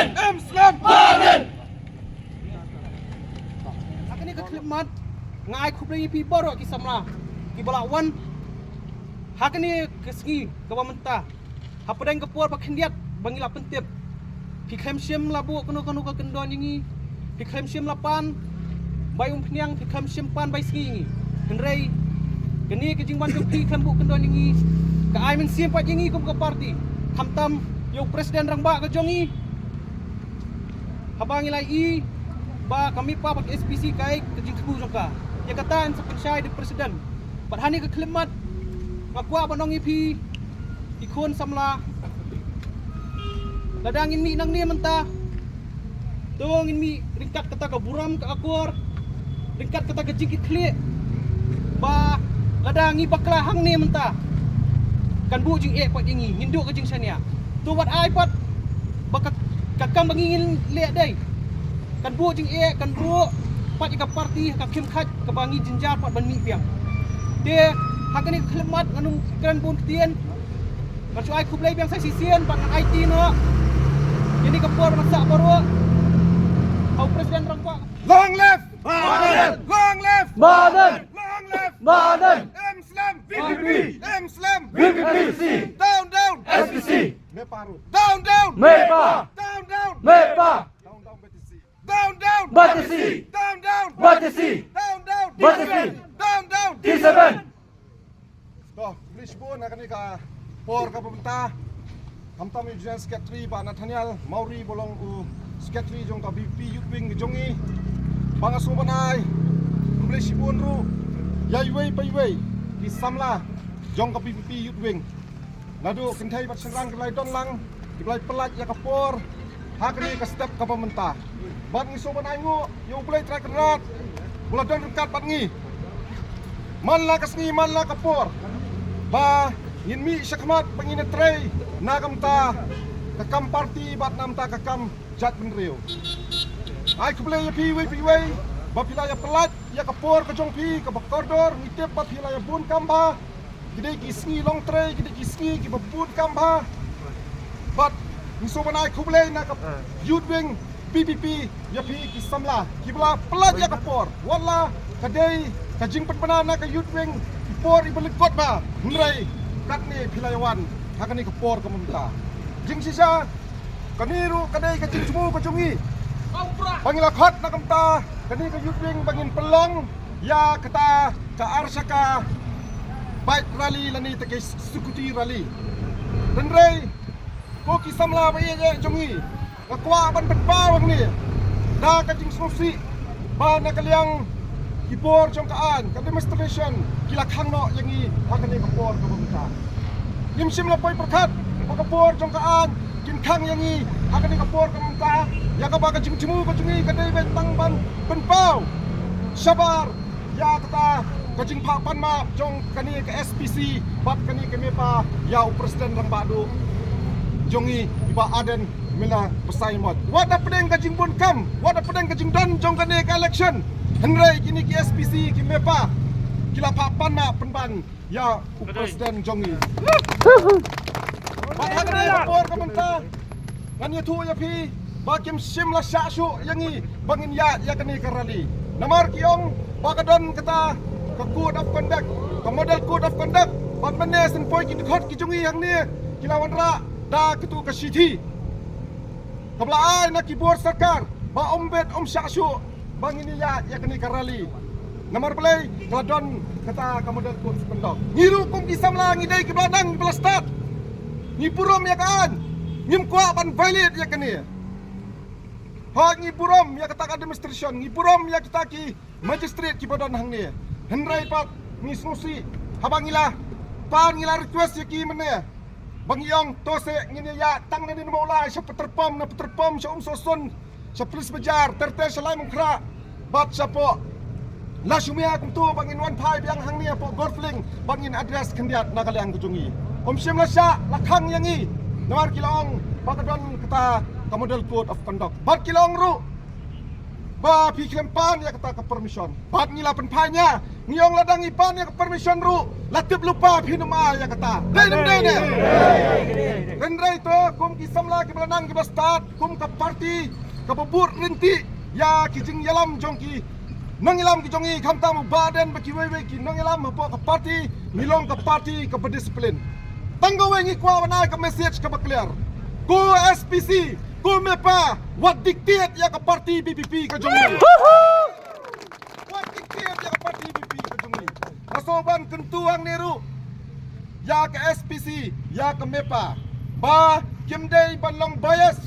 Baden! Islam! Baden! Akan ni kekhidmat ngai kublai people ki samla ki balawan hak ni kesgi government hapadang kepur pakhendiat bangila pentip pi khem siam labu kono ka kendon yangi pi khem siam lapan bayum phniang pi khem siam pan bai singi henrei kini ke jingban pi khem bu kendon yangi ka ai men siam pat yangi kum ka parti hamtam yo presiden rangba ka jongi habang ilai i ba kami pa pak SPC kai ke jingku jongka ya katan sepensyai di presiden padhani ke klimat ngakwa banong ipi ikon samla ladangin mi nang ni menta tongin mi ringkat kata ka buram ka akur ringkat kata ka jingkit klik ba ladangi bakla hang ni menta kan bu jing pat jingi hindu ka jing sania tu wat ai pat bakak kakam bangingin le dai kan bu jing kan bu pat ka parti ka kim khat ka bangi jinjar pat ban mi piang de hakani klimat anu kran bun tien kan ai kublai piang sai sisian ban IT no ini kepor masak baru au presiden rangpa Long live Baden! Long live Baden! Long live Baden! Islam VPP! Islam VPP! Down down SPC! Meparu Down down Mepa! Down down Mepa! Down down BTC Down down Batisi! Down down Batisi! Down down Batisi! Down down T7! Toh, Lisbon akan ni ka por ka pemerintah. Hamtam Ujian Sekretari Pak Nathaniel Mauri bolong u Sekretari jong ka BP Youth Wing jongi. Bangasu banai. Lisbon ru yaiwei paiwei di samla jong ka BP Youth Wing. Ladu kentai bat serang kelai don lang kelai pelat ya ka por. Hak ni ka step ka pemerintah. Bat ngiso banai ngo yo play track rat. Mula don dekat bat ngi. Manla kasngi manla ka por. Ba ngin mi syakmat pengina tray nagam ta kakam parti bat nam ta kakam jat benrio ai kublai pi wei ba pila ya pelat ya kapor ka jong pi ka bakordor mitep ba pila ya bun kamba gide kisngi long tray gide kisngi ki babun kamba bat miso banai kublai na ka youth wing PPP ya pi ki samla kibla pelat ya kapor wala kadai ka jing penana ka youth wing por ibelikot ba nrai kat ni pilayawan hakani kepor kemunta jing sisa kaniru kadai ka jing semua kacungi bangila khot na kamta kani ka yudwing bangin pelong ya kata ka arsaka bike rally lani te sukuti rally nrai ko ki samla ba ye jongi kakwa ban petpa bang ni da ka jing susi ba na kaliang kipor jongkaan ka demonstration kila khangno yangi hakani kapor ka bumta nimsim la poi perkhat kapor jongkaan kin khang yangi hakani kapor ka bumta ya ka ba ka jingjimu ka jungi ka dei bentang ban penpau sabar ya kata ka jing pha pan ma jong kani ka SPC bat kani ka mepa ya presiden rang badu jongi iba aden mila pesai mot wada pedeng ka jing bun kam wada pedeng ka jing don jong kani ka election henrai kini ki SPC ki mepa kila papan na penban ya presiden jongi bahkan ni lapor ke mentah ngani tu ya pi bakim sim la syasu yangi bangin ya kini karali namar kiong bakadon kata ke code of conduct ke model code of conduct bat mane sen poi ki khot ki jongi yang ni kilawan ra da ketu ke city kabla ai na keyboard sarkar ba ombet syasu bangin ya kini karali nomor play keladon kata kamodel kun sependok ngiru kum kisam la ngidai ke beladang belastat ngipurom ya kan ngim kwa ban valid ya kini ha ngipurom ya kata demonstration ngipurom ya kita ki magistrate ki badan hang ni henrai pat ngisnusi habangila pan ngila request ya ki mene bangyong tose ngini ya tang ni mo la sa peterpom sa soson sa pulis bajar terte salai mungkra bat sapo la shumia kum tu bangin wan phai biang hang ni po golfling bangin address khendiat nakaliang kujungi sim la sya la khang yangi nawar kilong bakadon kata ka model code of conduct bat kilong ru ba pi klempan ya kata ka permission bat ngila penphanya ngiyong ladang ipan yang permission ru latip lupa pinuma ya kata dai ne rendrai to kum ki samla ki belanang ki bastad kum ka parti ka bubur rinti ya ki jing yalam jong ki nangilam ki jongi khamta mu baden baki wewe ki nangilam po ka parti ngilong ka parti ka berdisiplin tanggo wengi kwa wana ka message ka clear ko SPC ko mepa what dictate ya ka parti BBP ka jongi what dictate ya ka parti BBP ka jongi kasoban kentuang neru ya ka SPC ya ka mepa ba kimdei ban long bias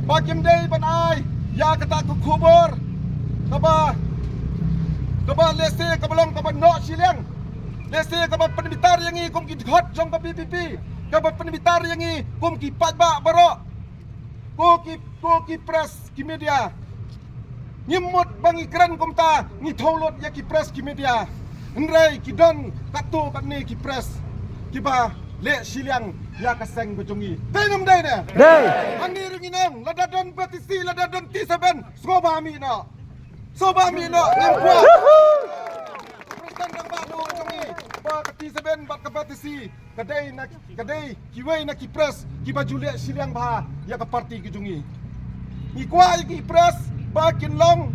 ba kimdei ban ai ya kata ku kubur kaba lese kabalong kaba no silang lese kaba penbitar yang i kum ki hot jong ka BBP kaba penbitar yang i kum ki patba baro ko ki press ki media nyimut bangi kran kum ta ni tholot ya ki press ki media nrai ki don katu kan ni ki press ki ba le silang ya kaseng bejongi tengam dai ne Dai. ani ringinang ladadon petisi ladadon T7 sobami no ngempua Presiden ng bago jongi ba ka T7 bat ka petisi kadai kiwei na ki press ki bajule silang ba ya ka parti ki jongi ikwa ki press ba kinlong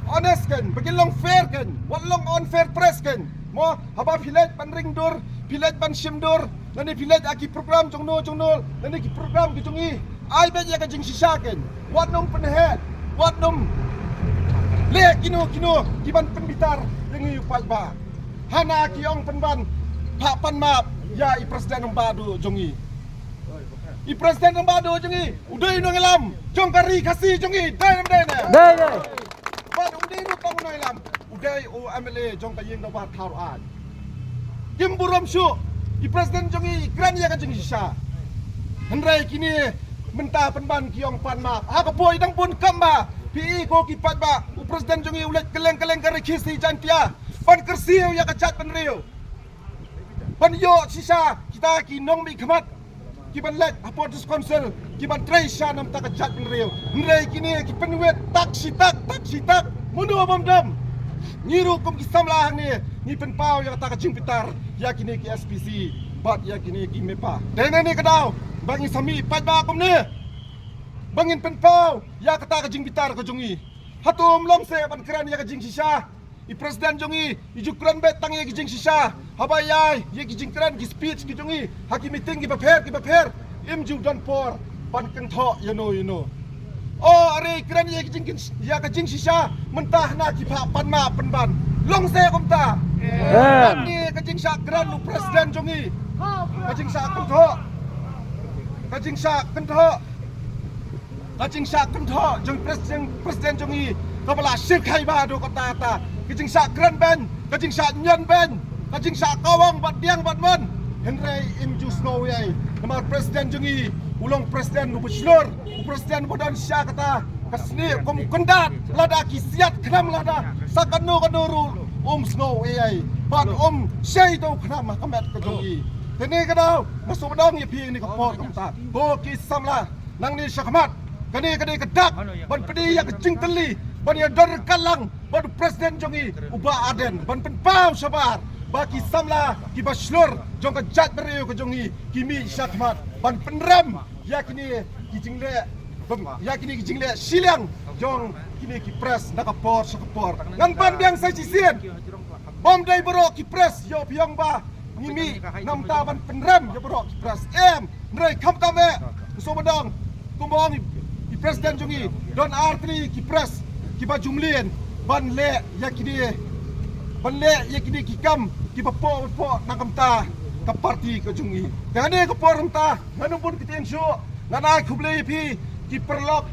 honest kan bagilong fair kan walong unfair press kan mo haba pilet pan ringdur pilet pan simdur nani pilet aki program jongno nani ki program ki jongi ai be ya ka jing sisaken wat nom penhe wat nom le kino kiban penbitar yang upal ba hana kiong penban pak pan map ya i presiden ng badu jongi i presiden ng badu jongi uday no ngelam jong kari kasi jongi dai ne Dai. ba uday no pang no ngelam uday o MLA jong kayeng no ba taruan kim buram syu i presiden jongi gran ya ka jing sisa hendrai kini mentah penban kiong pan map ha ka boy dang pun kamba PI ko kipat ba u presiden jongi ulet keleng kari kisi jantia pan kersiu ya kacat pan riu pan yo sisa kita ki nong mi khamat ki ban let apo dis council ki ban tresha nam ta kacat pan riu nrei kini ki penwet tak sitak mundu bom dam nyiru kum ki samlah ni pen pau ya ta ka jingpitar ya kini ki SPC bat ya kini ki mepa dene ni kadau bangi sami pat ba kum ni bangin penpau ya kata ka jing bitar ka jongi hatum long se ban kran ya ka jing sisa i presiden jongi i jukran bet tang ya ki jing sisa habayai ya ki jing kran ki speech ki jongi haki meeting ki baper imju don por pan keng tho you know oh are kran ya ka jing sisa mentah na ki pa pan ma penban long se kum ta ni ka jing sa kran lu presiden jongi ka jing sa kum tho Kajing sak kentho jeng presiden jongi kabala sirkai ba do kota ta kajing sak kran ben kajing sak nyen ben kajing sak kawang bat diang bat mon henrei imju snow yai nama presiden jongi ulong presiden nu beslor presiden bodan sya kata kasni kom kendat lada ki siat kram lada sakano kanuru snow yai bat syai to kram kamet ka jongi tene kadau masuk dong ye pi ni ko pot kata bo ki samla nang ni syakmat kani kedak ban pedi ya kecing teli ban ya dor kalang ban presiden jongi uba aden ban penpau sabar baki samla ki baslur jong ka jat beriu ke jongi kimi syakmat ban penram ya kini ki jingle silang jong kini ki pres nakapor sakapor ngan ban biang sai sisien bom dai bro ki pres yo piong ba ngimi nam ta ban penram yo bro ki pres nrai kham kame so badang kumbong presiden jongi don artri ki press ki bajumlien ban le yakini ki kam ki bapo nakam ta ka parti ka jongi kane ka porum ta nganung pun kiteng syu nana khuble pi ki perlok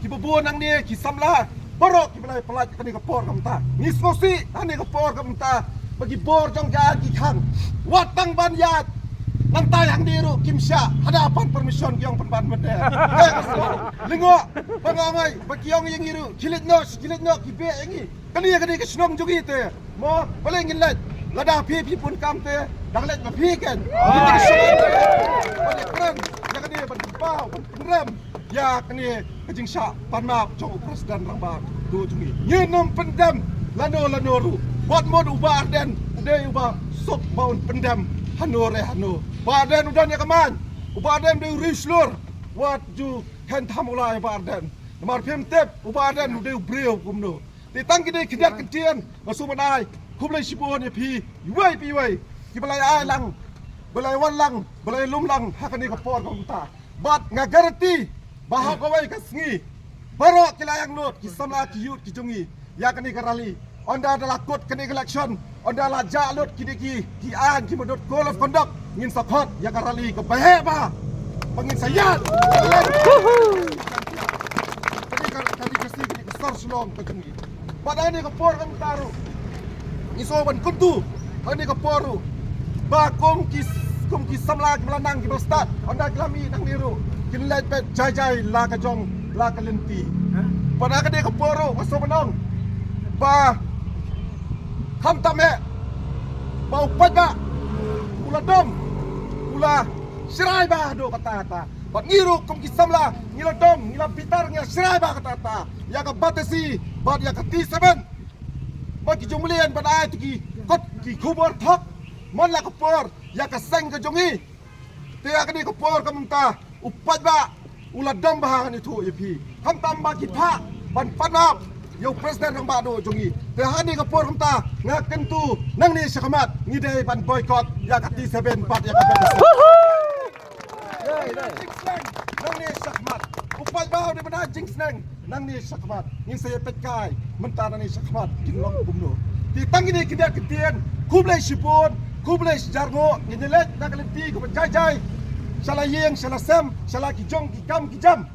ki babu nang ni ki samla borok ki belai pelaj kani ka por kam ta nismosi ane ka por kam ta bagi bor jong ja ki khang watang ban yat nang tayang diru kimsya hadapan permission kiong penban mede lingo pangangai bakiong yang iru kilit no kibe yangi kani ke snong jogi te mo paling inlet lada pi pun kam te danglet ma pi kan kita kesuan pada keren ya kani berpau penrem ya kani kejing sya panmap jong presiden rambak tu jogi nyenom pendam lano ru Buat mod ubah Arden, udah ubah sok baun pendam hanu rehanu. Baden udah ni keman, ubah Arden udah rislur. What you can tamulai ubah Arden. Nomor pemtep ubah Arden udah brio kumno. Ditang kita kedat kedian masuk menai. Kumlai sibon ya pi, yuai pi yuai. Kibalai ai lang, balai wan lang, balai lum lang. Hakani kapor kumta. Bat ngagarti bahau kawai kasngi. Barok kilayang lot, kisamla kiyut kijungi. Ya kani karali. Onda adalah kod kini election. Onda adalah jalur kini ki an ki medot call of conduct ngin sakot ya karali ke baheba. Pengin sayat. Tadi kasi kini kesar sulong kejungi. Pada ini kepor kan taru. Isoban kuntu. Ini keporu. Ba kum ki samla ki melanang ki berstat. Onda kelami nang niru. Kin let pet jai la kajong la kalenti. Pada kini keporu masuk menong. Ba ham tame bau pada ula dom ula sirai bah do kata-kata bat ngiru kum kisamla ngila dom ngila bitar ngila sirai bah kata-kata ya ka batasi bat ya ka T7 bat ki jumlian bat ai ki kot ki kubur thok mon la kapor ya ka seng ka jongi te ya ka ni kapor ka munta upat ba ula dom bah ni tu ipi ham tam ba ki pha ban panap Yo presiden ng bado jongi. Tehani kapor kumta ngaken tu nang ni sakamat ngidai ban boycott ya kati 7 pat ya kabet. Nang ni sakamat. Upay bahaw di mana jinx nang ni sakamat. Ngin saya petkai mentana ni sakamat kinlong bumno. Di tangi ni kinda ketian kublai sipon, kublai jargo nginelet nakalenti ko jai. Salah yeng, salah sem, salah kijong kikam kijam.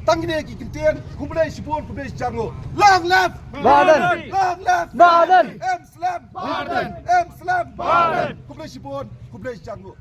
Tangi ni kitian kublai sipon kublai jargo. Long left Baden. long left Baden. M slam Baden. M slam Baden. kublai sipon kublai jargo.